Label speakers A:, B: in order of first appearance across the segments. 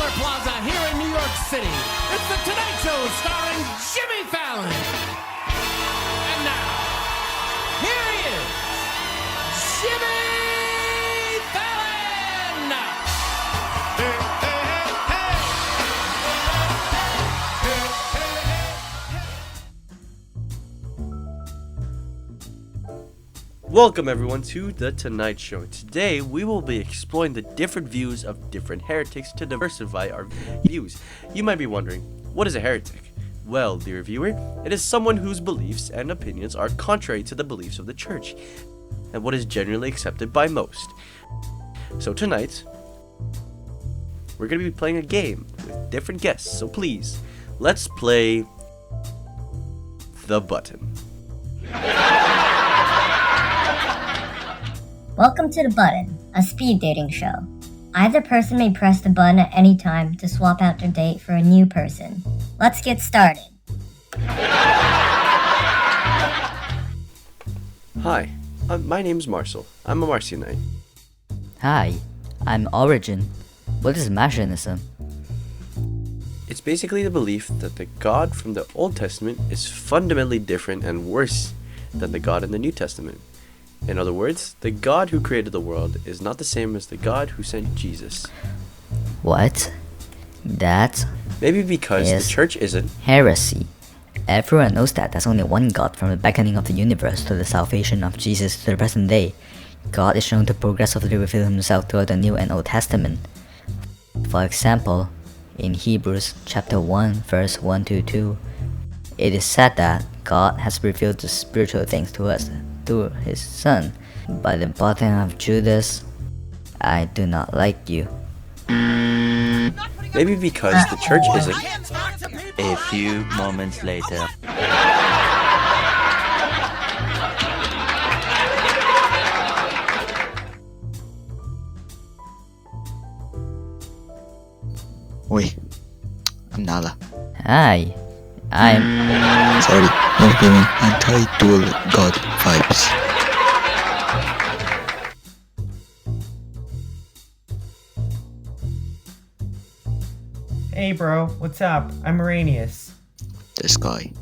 A: Star Plaza here in New York City. It's The Tonight Show starring Jimmy Fallon. And now, here he is, Jimmy Fallon! Hey, hey, hey,
B: Welcome everyone to The Tonight Show. Today we will be exploring the different views of different heretics to diversify our views. You might be wondering, what is a heretic? Well, dear viewer, it is someone whose beliefs and opinions are contrary to the beliefs of the church and what is generally accepted by most. So tonight, we're going to be playing a game with different guests. So please, let's play The Button.
C: Welcome to The Button, a speed dating show. Either person may press the button at any time to swap out their date for a new person. Let's get started.
B: Hi, my name is Marcel. I'm a Marcionite.
D: Hi, I'm Origin. What is Marcionism?
B: It's basically the belief that the God from the Old Testament is fundamentally different and worse than the God in the New Testament. In other words, the God who created the world is not the same as the God who sent Jesus.
D: What? That
B: Maybe because
D: is
B: the church isn't.
D: heresy. Everyone knows that there's only one God from the beginning of the universe to the salvation of Jesus to the present day. God is shown to progressively reveal himself throughout the New and Old Testament. For example, in Hebrews chapter 1 verse 1 to 2, it is said that God has revealed the spiritual things to us through his Son. By the button of Judas, I do not like you.
B: Maybe because the church isn't.
E: A few moments later.
F: Oi, I'm Nala.
D: Hi, I'm...
F: Sorry, not giving anti-dual god vibes.
G: Hey bro, what's up? I'm Arrhenius.
F: This guy.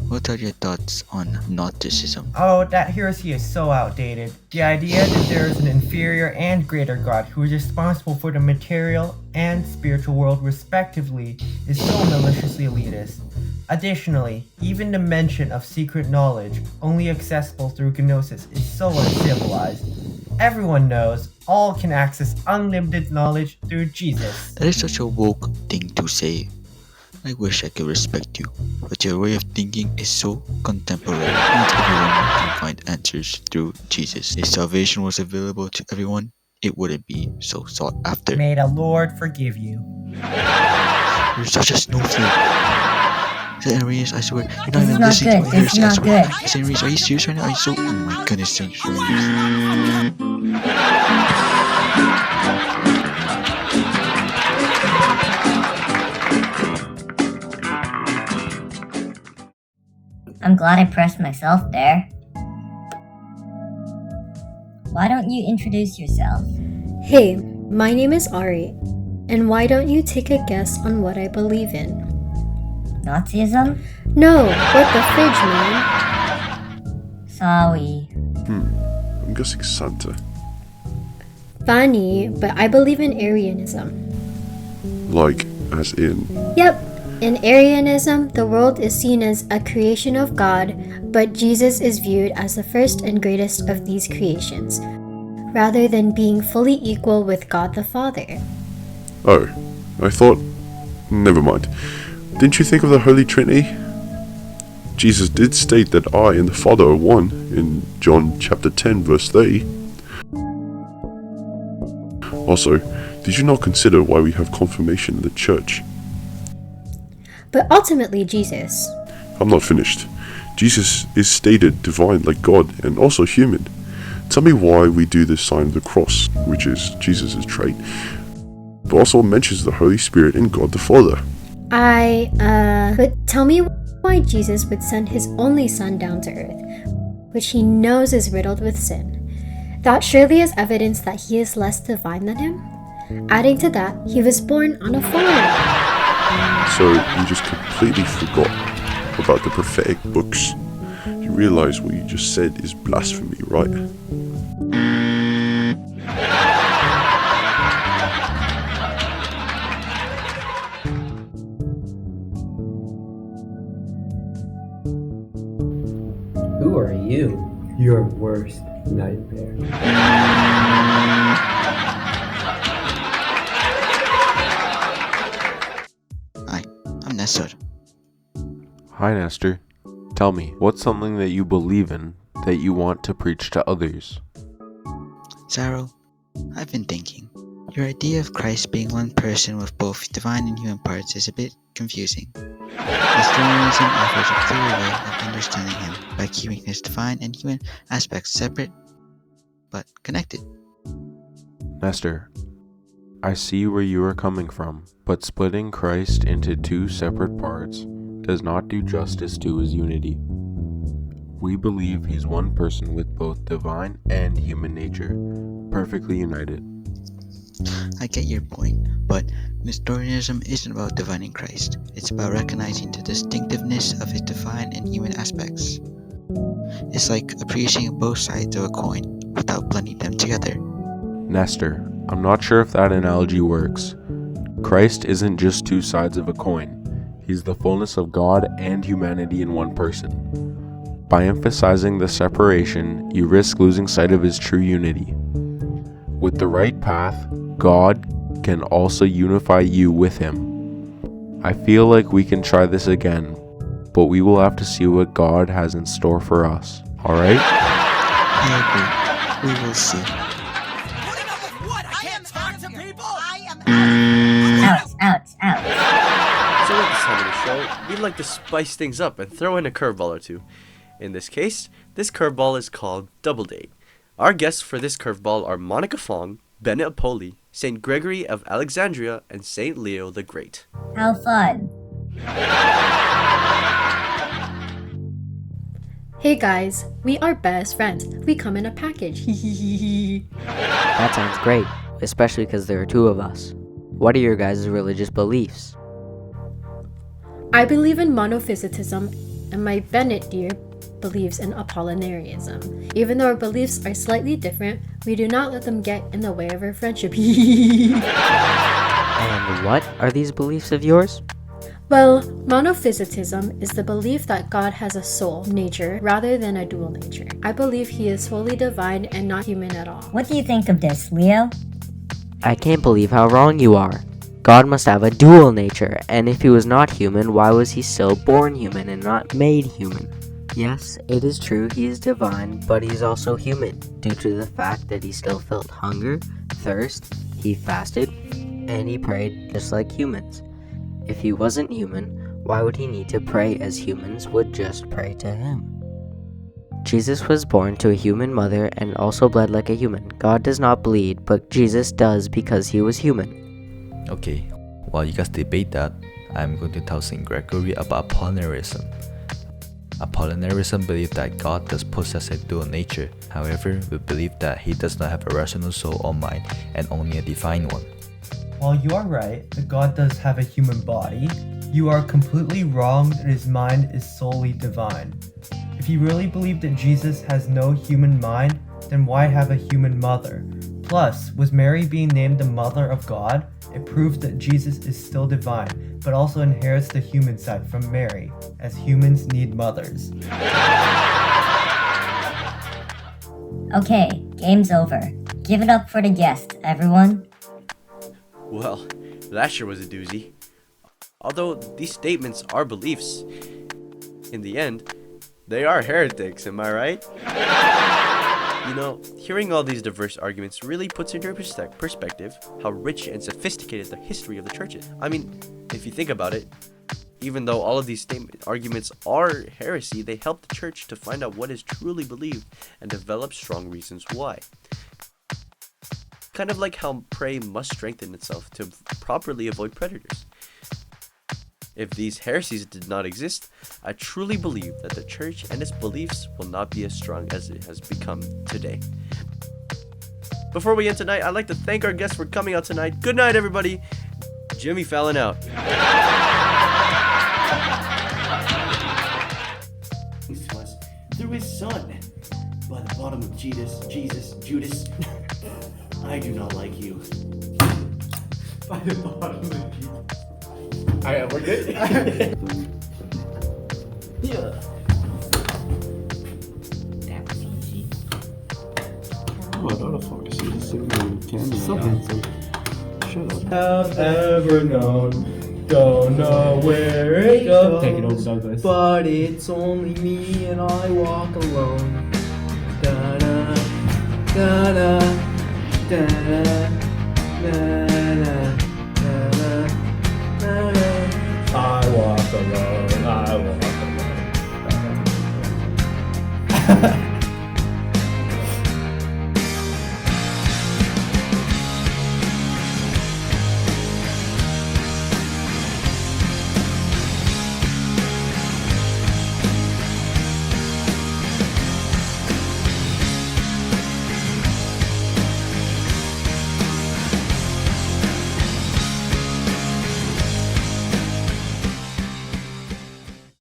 F: What are your thoughts on Gnosticism?
G: Oh, that heresy is so outdated. The idea that there is an inferior and greater God who is responsible for the material and spiritual world respectively is so maliciously elitist. Additionally, even the mention of secret knowledge, only accessible through gnosis, is so uncivilized. Everyone knows all can access unlimited knowledge through Jesus.
F: That is such a woke thing to say. I wish I could respect you, but your way of thinking is so contemporary. Not everyone can find answers through Jesus. If salvation was available to everyone, it wouldn't be so sought after.
G: May the Lord forgive you.
F: You're such a snowflake. Enrique, I swear, you're not even
C: This is
F: listening
C: not
F: to
C: good.
F: my
C: This is
F: heresy, I
C: not
F: swear.
C: good.
F: Enrique, are you serious right now? Are you so... Oh my goodness, so serious.
C: I'm glad I pressed myself there. Why don't you introduce yourself?
H: Hey, my name is Ari, and why don't you take a guess on what I believe in?
C: Nazism?
H: No, what the fridge, man?
C: Sorry.
I: I'm guessing Santa.
H: Funny, but I believe in Arianism.
I: Like, as in.
H: Yep, in Arianism, the world is seen as a creation of God, but Jesus is viewed as the first and greatest of these creations, rather than being fully equal with God the Father.
I: Oh, I thought. Never mind. Didn't you think of the Holy Trinity? Jesus did state that I and the Father are one in John chapter 10 verse 30. Also, did you not consider why we have confirmation in the church?
H: But ultimately, Jesus.
I: I'm not finished. Jesus is stated divine like God and also human. Tell me why we do this sign of the cross, which is Jesus' trait, but also mentions the Holy Spirit and God the Father.
H: But tell me why Jesus would send his only son down to earth, which he knows is riddled with sin. That surely is evidence that he is less divine than him. Adding to that, he was born on a farm.
I: So you just completely forgot about the prophetic books. You realize what you just said is blasphemy, right?
J: Who are you? Your worst nightmare.
F: Hi, I'm Nestor.
K: Hi, Nestor. Tell me, what's something that you believe in that you want to preach to others?
F: Zaro, I've been thinking. Your idea of Christ being one person with both divine and human parts is a bit confusing. Nestorianism offers a clearer way of understanding him by keeping his divine and human aspects separate but connected.
K: Nestor, I see where you are coming from, but splitting Christ into two separate parts does not do justice to his unity. We believe he's one person with both divine and human nature, perfectly united.
F: I get your point, but Nestorianism isn't about divining Christ. It's about recognizing the distinctiveness of his divine and human aspects. It's like appreciating both sides of a coin without blending them together.
K: Nestor, I'm not sure if that analogy works. Christ isn't just two sides of a coin. He's the fullness of God and humanity in one person. By emphasizing the separation, you risk losing sight of his true unity. With the right path, God can also unify you with him. I feel like we can try this again, but we will have to see what God has in store for us. Alright?
F: I agree. We will see.
C: Ouch.
B: So at this time of the show, we'd like to spice things up and throw in a curveball or two. In this case, this curveball is called Double Date. Our guests for this curveball are Monica Fong, Bennett Apoli, St. Gregory of Alexandria, and St. Leo the Great.
C: How fun.
H: Hey guys, we are best friends. We come in a package.
D: That sounds great, especially because there are two of us. What are your guys' religious beliefs?
H: I believe in monophysitism, and my Bennett dear believes in Apollinarianism. Even though our beliefs are slightly different, we do not let them get in the way of our friendship.
D: And what are these beliefs of yours?
H: Well, monophysitism is the belief that God has a soul, nature, rather than a dual nature. I believe he is fully divine and not human at all.
C: What do you think of this, Leo?
D: I can't believe how wrong you are. God must have a dual nature, and if he was not human, why was he still born human and not made human? Yes, it is true he is divine, but he is also human, due to the fact that he still felt hunger, thirst, he fasted, and he prayed just like humans. If he wasn't human, why would he need to pray as humans would just pray to him? Jesus was born to a human mother and also bled like a human. God does not bleed, but Jesus does because he was human.
E: Okay, while you guys debate that, I'm going to tell St. Gregory about Apollinarianism. Apollinarianism believes that God does possess a dual nature. However, we believe that he does not have a rational soul or mind and only a divine one.
G: While you are right that God does have a human body, you are completely wrong that his mind is solely divine. If you really believe that Jesus has no human mind, then why have a human mother? Plus, with Mary being named the Mother of God, it proves that Jesus is still divine, but also inherits the human side from Mary, as humans need mothers.
C: Okay, game's over. Give it up for the guest, everyone.
B: Well, that sure was a doozy. Although these statements are beliefs, in the end, they are heretics, am I right? You know, hearing all these diverse arguments really puts into perspective how rich and sophisticated the history of the church is. I mean, if you think about it, even though all of these arguments are heresy, they help the church to find out what is truly believed and develop strong reasons why. Kind of like how prey must strengthen itself to properly avoid predators. If these heresies did not exist, I truly believe that the church and its beliefs will not be as strong as it has become today. Before we end tonight, I'd like to thank our guests for coming out tonight. Good night, everybody. Jimmy Fallon out. Through his son, by the bottom of Judas, I do not like you.
A: By the bottom of Jesus. Alright, we're good?
B: Yeah.
L: Oh, I thought a fuck. See the signal candy.
A: So handsome.
L: Shut up.
A: Have ever known. Don't know where it goes. Take it over, Douglas. But it's only me and I walk alone. Da-da, da-da, da-da, da-da, da-da, da-da.